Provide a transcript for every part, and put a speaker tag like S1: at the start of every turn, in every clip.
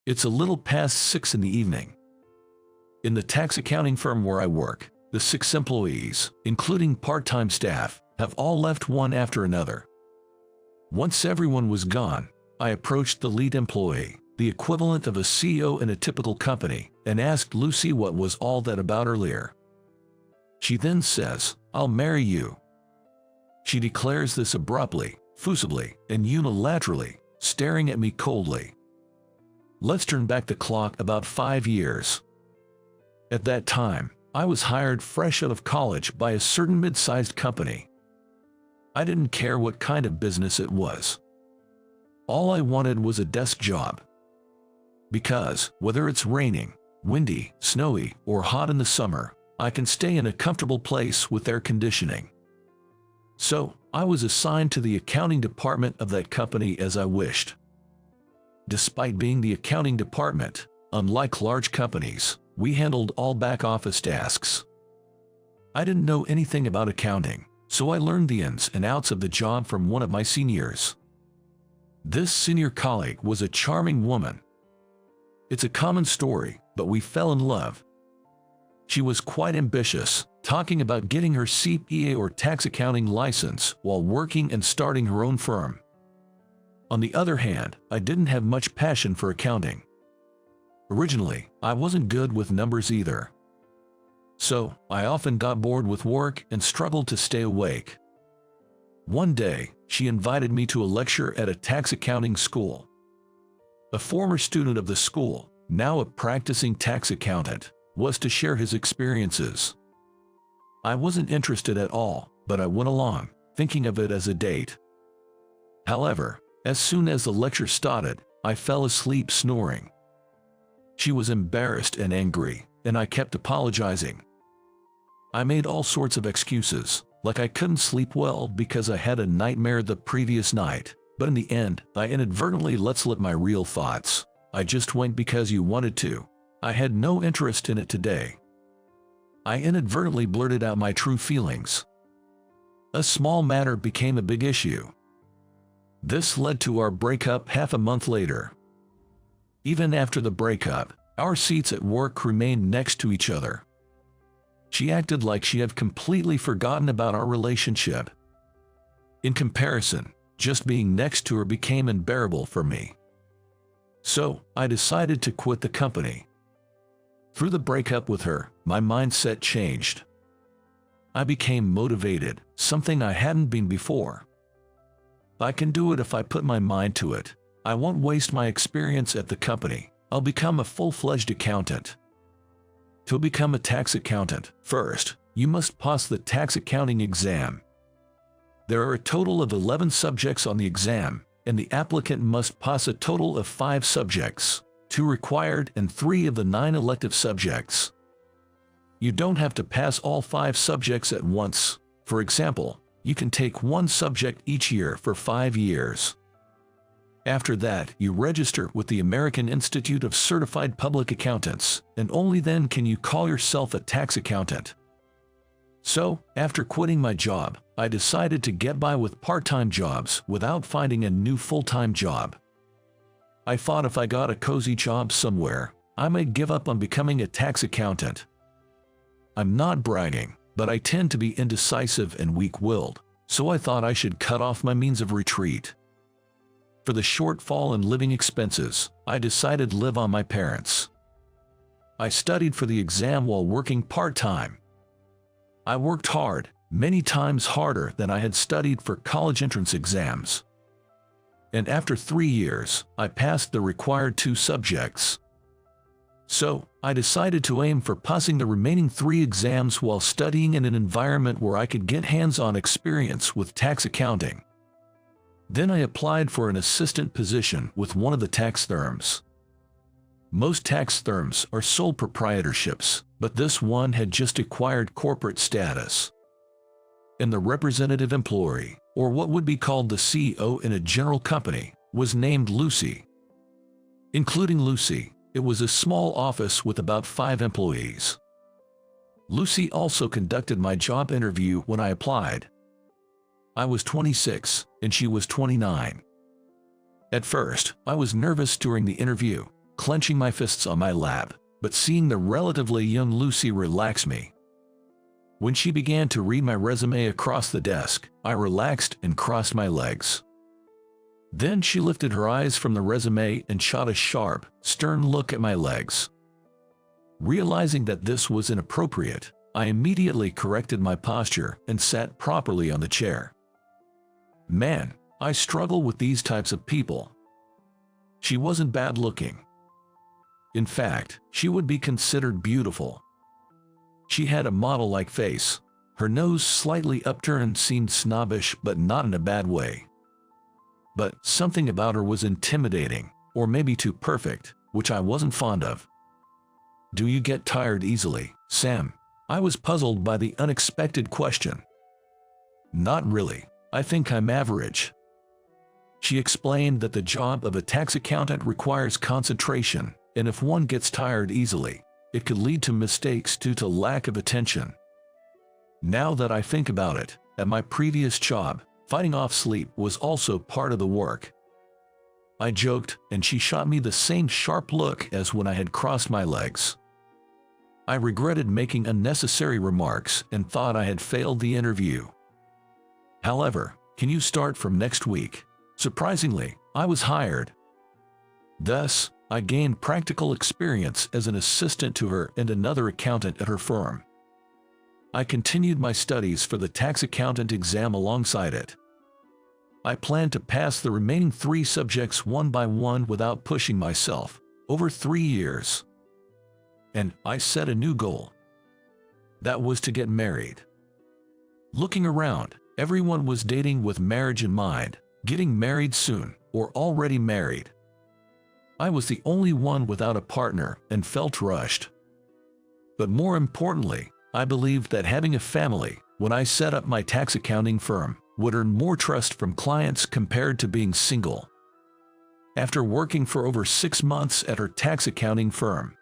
S1: It's a little past 6 in the evening. In the tax accounting firm where I work, the 6 employees, including part-time staff, have all left one after another. Once everyone was gone, I approached the lead employee, the equivalent of a CEO in a typical company, and asked Lucy what was all that about earlier. She then says, "I'll marry you." She declares this abruptly, forcibly, and unilaterally, staring at me coldly. Let's turn back the clock about 5 years. At that time, I was hired fresh out of college by a certain mid-sized company. I didn't care what kind of business it was. All I wanted was a desk job. Because, whether it's raining, windy, snowy, or hot in the summer, I can stay in a comfortable place with air conditioning. So, I was assigned to the accounting department of that company as I wished. Despite being the accounting department, unlike large companies, we handled all back-office tasks. I didn't know anything about accounting, so I learned the ins and outs of the job from one of my seniors. This senior colleague was a charming woman. It's a common story, but we fell in love. She was quite ambitious, talking about getting her CPA or tax accounting license while working and starting her own firm. On the other hand, I didn't have much passion for accounting. Originally, I wasn't good with numbers either. So, I often got bored with work and struggled to stay awake. One day, she invited me to a lecture at a tax accounting school. A former student of the school, now a practicing tax accountant, was to share his experiences. I wasn't interested at all, but I went along, thinking of it as a date. However, as soon as the lecture started, I fell asleep snoring. She was embarrassed and angry, and I kept apologizing. I made all sorts of excuses, like I couldn't sleep well because I had a nightmare the previous night, but in the end, I inadvertently let slip my real thoughts. I just went because you wanted to. I had no interest in it today. I inadvertently blurted out my true feelings. A small matter became a big issue. This led to our breakup half a month later. Even after the breakup, our seats at work remained next to each other. She acted like she had completely forgotten about our relationship. In comparison, just being next to her became unbearable for me. So, I decided to quit the company. Through the breakup with her, my mindset changed. I became motivated, something I hadn't been before. I can do it if I put my mind to it. I won't waste my experience at the company. I'll become a full-fledged accountant. To become a tax accountant, first, you must pass the tax accounting exam. There are a total of 11 subjects on the exam, and the applicant must pass a total of 5 subjects, 2 required and 3 of the 9 elective subjects. You don't have to pass all 5 subjects at once. For example, you can take 1 subject each year for 5 years. After that, you register with the American Institute of Certified Public Accountants, and only then can you call yourself a tax accountant. So, after quitting my job, I decided to get by with part-time jobs without finding a new full-time job. I thought if I got a cozy job somewhere, I might give up on becoming a tax accountant. I'm not bragging, but I tend to be indecisive and weak-willed, so I thought I should cut off my means of retreat. For the shortfall in living expenses, I decided to live on my parents. I studied for the exam while working part-time. I worked hard, many times harder than I had studied for college entrance exams. And after 3 years, I passed the required 2 subjects. So, I decided to aim for passing the remaining 3 exams while studying in an environment where I could get hands-on experience with tax accounting. Then I applied for an assistant position with one of the tax firms. Most tax firms are sole proprietorships, but this one had just acquired corporate status. And the representative employee, or what would be called the CEO in a general company, was named Lucy. Including Lucy, it was a small office with about 5 employees. Lucy also conducted my job interview when I applied. I was 26, and she was 29. At first, I was nervous during the interview. clenching my fists on my lap, but seeing the relatively young Lucy relax me. When she began to read my resume across the desk, I relaxed and crossed my legs. Then she lifted her eyes from the resume and shot a sharp, stern look at my legs. Realizing that this was inappropriate, I immediately corrected my posture and sat properly on the chair. Man, I struggle with these types of people. She wasn't bad looking. In fact, she would be considered beautiful. She had a model-like face. Her nose slightly upturned seemed snobbish, but not in a bad way. But something about her was intimidating, or maybe too perfect, which I wasn't fond of. Do you get tired easily, Sam? I was puzzled by the unexpected question. Not really. I think I'm average. She explained that the job of a tax accountant requires concentration, and if one gets tired easily, it could lead to mistakes due to lack of attention. Now that I think about it, at my previous job, fighting off sleep was also part of the work. I joked, and she shot me the same sharp look as when I had crossed my legs. I regretted making unnecessary remarks and thought I had failed the interview. However, can you start from next week? Surprisingly, I was hired. Thus, I gained practical experience as an assistant to her and another accountant at her firm. I continued my studies for the tax accountant exam alongside it. I planned to pass the remaining 3 subjects one by one without pushing myself, over 3 years. And I set a new goal. That was to get married. Looking around, everyone was dating with marriage in mind, getting married soon, or already married. I was the only one without a partner and felt rushed. But more importantly, I believed that having a family, when I set up my tax accounting firm, would earn more trust from clients compared to being single. After working for over 6 months at her tax accounting firm,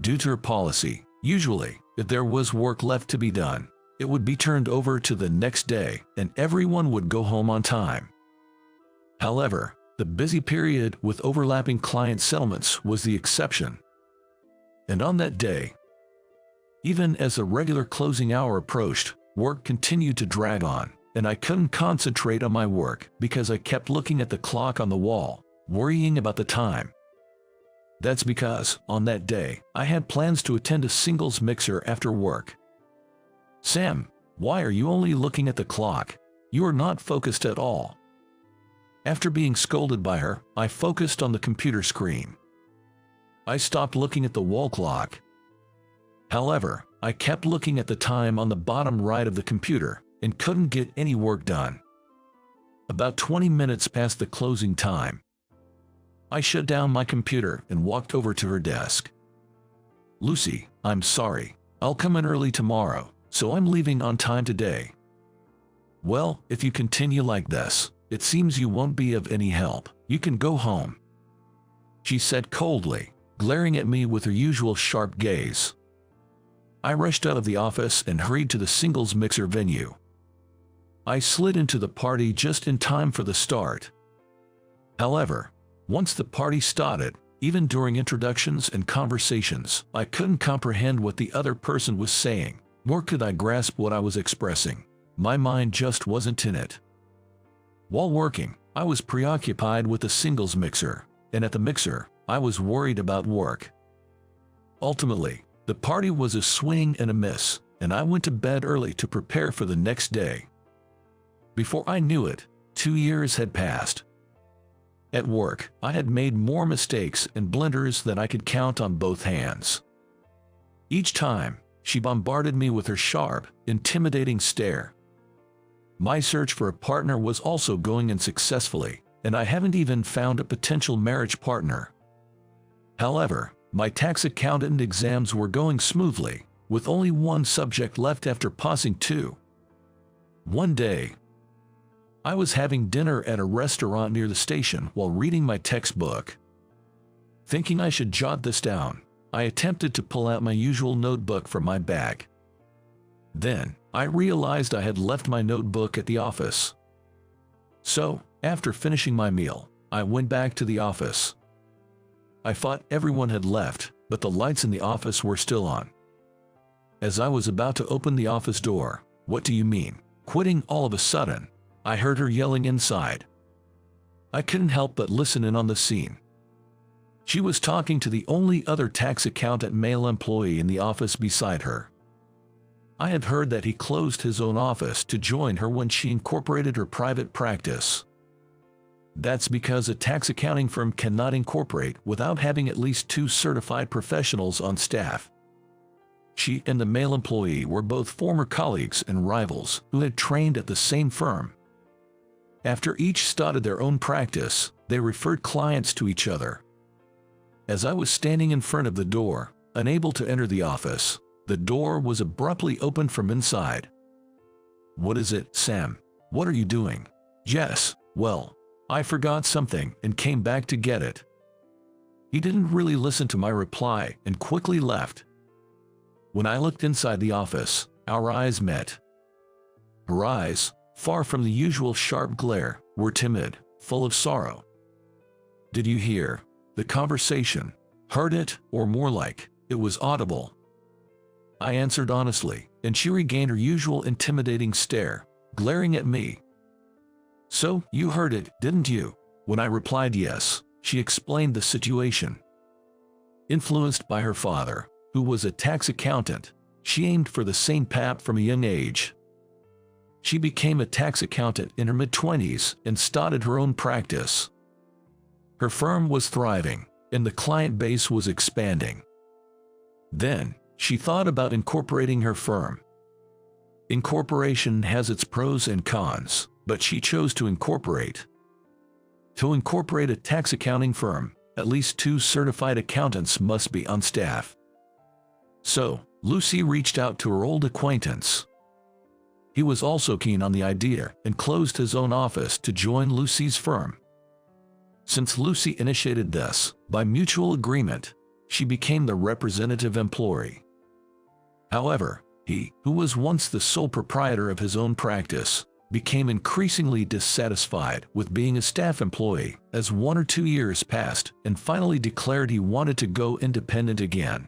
S1: due to her policy, usually, if there was work left to be done, it would be turned over to the next day and everyone would go home on time. However, the busy period with overlapping client settlements was the exception. And on that day, even as the regular closing hour approached, work continued to drag on, and I couldn't concentrate on my work because I kept looking at the clock on the wall, worrying about the time. That's because, on that day, I had plans to attend a singles mixer after work. Sam, why are you only looking at the clock? You are not focused at all. After being scolded by her, I focused on the computer screen. I stopped looking at the wall clock. However, I kept looking at the time on the bottom right of the computer and couldn't get any work done. About 20 minutes past the closing time, I shut down my computer and walked over to her desk. Lucy, I'm sorry. I'll come in early tomorrow, so I'm leaving on time today. Well, if you continue like this, it seems you won't be of any help. You can go home, she said coldly, glaring at me with her usual sharp gaze. I rushed out of the office and hurried to the singles mixer venue. I slid into the party just in time for the start. However, once the party started, even during introductions and conversations, I couldn't comprehend what the other person was saying, nor could I grasp what I was expressing. My mind just wasn't in it. While working, I was preoccupied with the singles mixer, and at the mixer, I was worried about work. Ultimately, the party was a swing and a miss, and I went to bed early to prepare for the next day. Before I knew it, 2 years had passed. At work, I had made more mistakes and blunders than I could count on both hands. Each time, she bombarded me with her sharp, intimidating stare. My search for a partner was also going in successfully, and I haven't even found a potential marriage partner. However, my tax accountant exams were going smoothly, with only 1 subject left after passing 2. One day, I was having dinner at a restaurant near the station while reading my textbook. Thinking I should jot this down, I attempted to pull out my usual notebook from my bag. Then, I realized I had left my notebook at the office. So, after finishing my meal, I went back to the office. I thought everyone had left, but the lights in the office were still on. As I was about to open the office door, "What do you mean, quitting all of a sudden?" I heard her yelling inside. I couldn't help but listen in on the scene. She was talking to the only other tax accountant male employee in the office beside her. I had heard that he closed his own office to join her when she incorporated her private practice. That's because a tax accounting firm cannot incorporate without having at least 2 certified professionals on staff. She and the male employee were both former colleagues and rivals who had trained at the same firm. After each started their own practice, they referred clients to each other. As I was standing in front of the door, unable to enter the office, the door was abruptly opened from inside. "What is it, Sam? What are you doing?" "Jess, well, I forgot something and came back to get it." He didn't really listen to my reply and quickly left. When I looked inside the office, our eyes met. Her eyes, far from the usual sharp glare, were timid, full of sorrow. "Did you hear the conversation? Heard it, or more like, it was audible?" I answered honestly, and she regained her usual intimidating stare, glaring at me. "So, you heard it, didn't you?" When I replied yes, she explained the situation. Influenced by her father, who was a tax accountant, she aimed for the same path from a young age. She became a tax accountant in her mid-20s and started her own practice. Her firm was thriving, and the client base was expanding. Then, she thought about incorporating her firm. Incorporation has its pros and cons, but she chose to incorporate. To incorporate a tax accounting firm, at least 2 certified accountants must be on staff. So, Lucy reached out to her old acquaintance. He was also keen on the idea and closed his own office to join Lucy's firm. Since Lucy initiated this, by mutual agreement, she became the representative employee. However, he, who was once the sole proprietor of his own practice, became increasingly dissatisfied with being a staff employee as 1 or 2 years passed and finally declared he wanted to go independent again.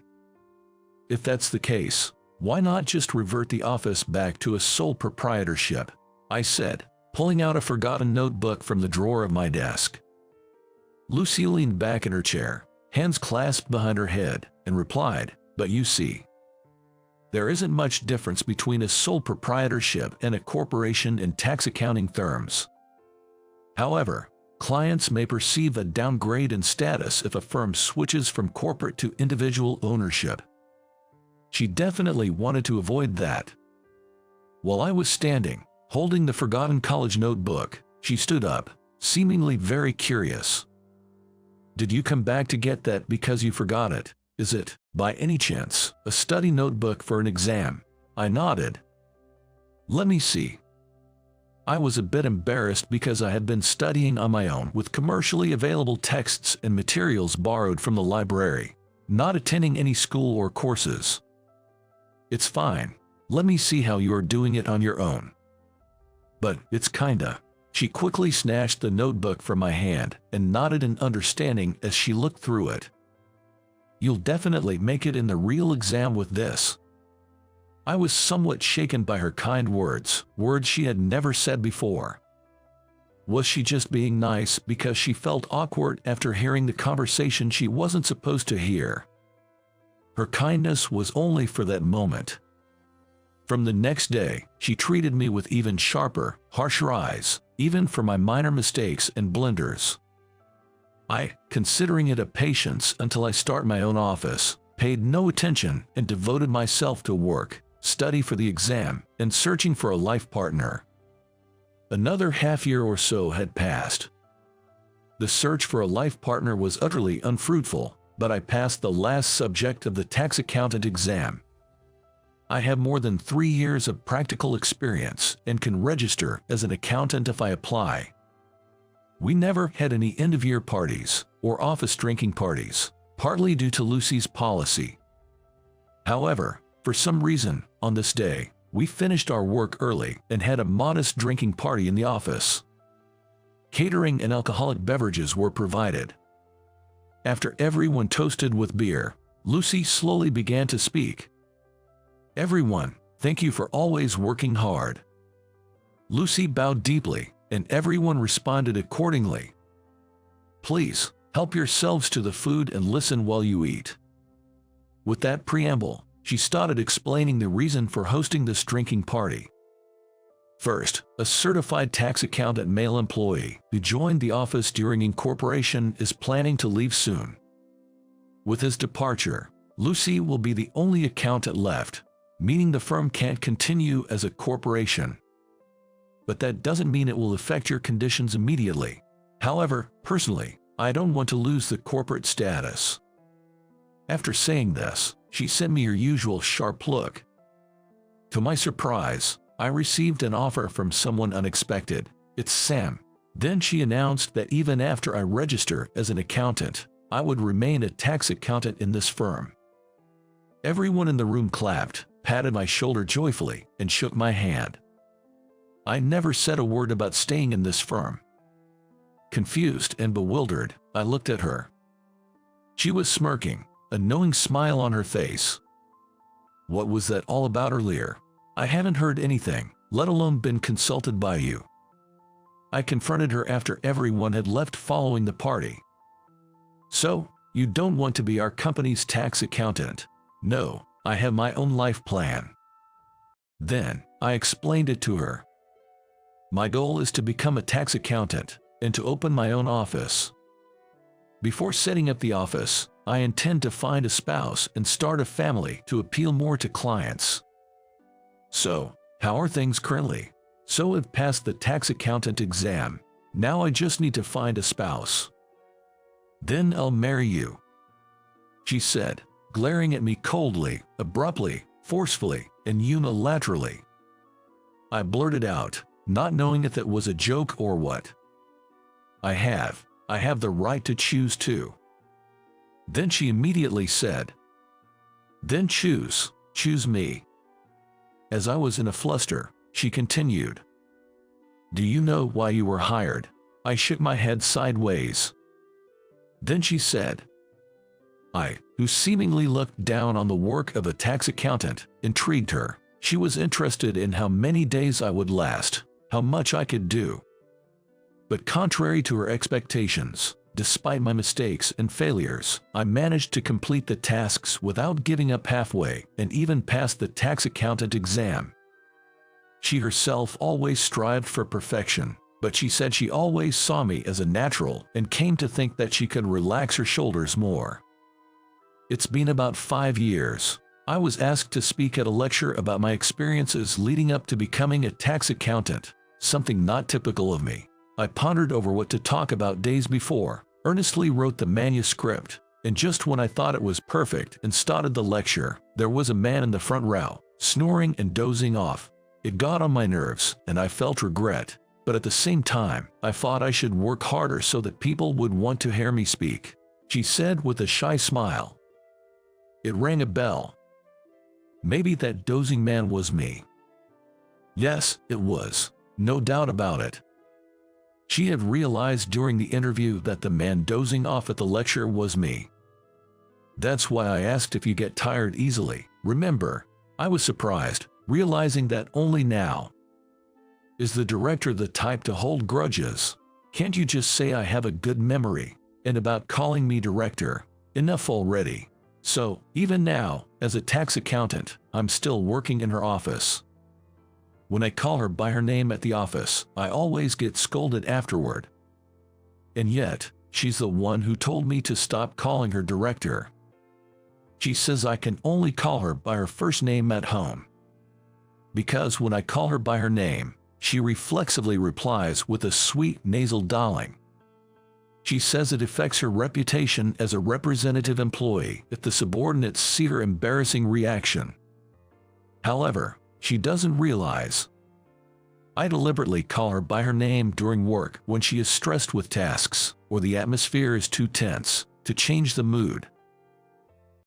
S1: If that's the case, why not just revert the office back to a sole proprietorship? I said, pulling out a forgotten notebook from the drawer of my desk. Lucy leaned back in her chair, hands clasped behind her head, and replied, "But you see, there isn't much difference between a sole proprietorship and a corporation in tax accounting terms. However, clients may perceive a downgrade in status if a firm switches from corporate to individual ownership." She definitely wanted to avoid that. While I was standing, holding the forgotten college notebook, she stood up, seemingly very curious. "Did you come back to get that because you forgot it? Is it, by any chance, a study notebook for an exam?" I nodded. "Let me see." I was a bit embarrassed because I had been studying on my own with commercially available texts and materials borrowed from the library, not attending any school or courses. "It's fine. Let me see how you are doing it on your own." "But it's kinda." She quickly snatched the notebook from my hand and nodded in understanding as she looked through it. "You'll definitely make it in the real exam with this." I was somewhat shaken by her kind words, words she had never said before. Was she just being nice because she felt awkward after hearing the conversation she wasn't supposed to hear? Her kindness was only for that moment. From the next day, she treated me with even sharper, harsher eyes, even for my minor mistakes and blunders. I, considering it a patience until I start my own office, paid no attention and devoted myself to work, study for the exam, and searching for a life partner. Another half year or so had passed. The search for a life partner was utterly unfruitful, but I passed the last subject of the tax accountant exam. I have more than 3 years of practical experience and can register as an accountant if I apply. We never had any end-of-year parties or office drinking parties, partly due to Lucy's policy. However, for some reason, on this day, we finished our work early and had a modest drinking party in the office. Catering and alcoholic beverages were provided. After everyone toasted with beer, Lucy slowly began to speak. "Everyone, thank you for always working hard." Lucy bowed deeply, and everyone responded accordingly. "Please, help yourselves to the food and listen while you eat." With that preamble, she started explaining the reason for hosting this drinking party. First, a certified tax accountant male employee who joined the office during incorporation is planning to leave soon. With his departure, Lucy will be the only accountant left, meaning the firm can't continue as a corporation. But that doesn't mean it will affect your conditions immediately. However, personally, I don't want to lose the corporate status. After saying this, she sent me her usual sharp look. To my surprise, I received an offer from someone unexpected. It's Sam. Then she announced that even after I register as an accountant, I would remain a tax accountant in this firm. Everyone in the room clapped, patted my shoulder joyfully, and shook my hand. I never said a word about staying in this firm. Confused and bewildered, I looked at her. She was smirking, a knowing smile on her face. What was that all about earlier? I haven't heard anything, let alone been consulted by you. I confronted her after everyone had left following the party. So, you don't want to be our company's tax accountant? No, I have my own life plan. Then, I explained it to her. My goal is to become a tax accountant and to open my own office. Before setting up the office, I intend to find a spouse and start a family to appeal more to clients. So, how are things currently? So I've passed the tax accountant exam. Now I just need to find a spouse. Then I'll marry you, she said, glaring at me coldly, abruptly, forcefully, and unilaterally. I blurted out, not knowing if it was a joke or what. I have the right to choose too. Then she immediately said, "Then choose me." As I was in a fluster, she continued, "Do you know why you were hired?" I shook my head sideways. Then she said, who seemingly looked down on the work of a tax accountant, intrigued her. She was interested in how many days I would last, how much I could do. But contrary to her expectations, despite my mistakes and failures, I managed to complete the tasks without giving up halfway and even passed the tax accountant exam. She herself always strived for perfection, but she said she always saw me as a natural and came to think that she could relax her shoulders more. It's been about 5 years. I was asked to speak at a lecture about my experiences leading up to becoming a tax accountant, something not typical of me. I pondered over what to talk about days before, earnestly wrote the manuscript, and just when I thought it was perfect and started the lecture, there was a man in the front row, snoring and dozing off. It got on my nerves, and I felt regret, but at the same time, I thought I should work harder so that people would want to hear me speak, she said with a shy smile. It rang a bell. Maybe that dozing man was me. Yes, it was, no doubt about it. She had realized during the interview that the man dozing off at the lecture was me. That's why I asked if you get tired easily. Remember, I was surprised, realizing that only now. Is the director the type to hold grudges? Can't you just say I have a good memory? And about calling me director, enough already. So, even now, as a tax accountant, I'm still working in her office. When I call her by her name at the office, I always get scolded afterward. And yet, she's the one who told me to stop calling her director. She says I can only call her by her first name at home. Because when I call her by her name, she reflexively replies with a sweet nasal darling. She says it affects her reputation as a representative employee if the subordinates see her embarrassing reaction. However, she doesn't realize I deliberately call her by her name during work when she is stressed with tasks or the atmosphere is too tense to change the mood.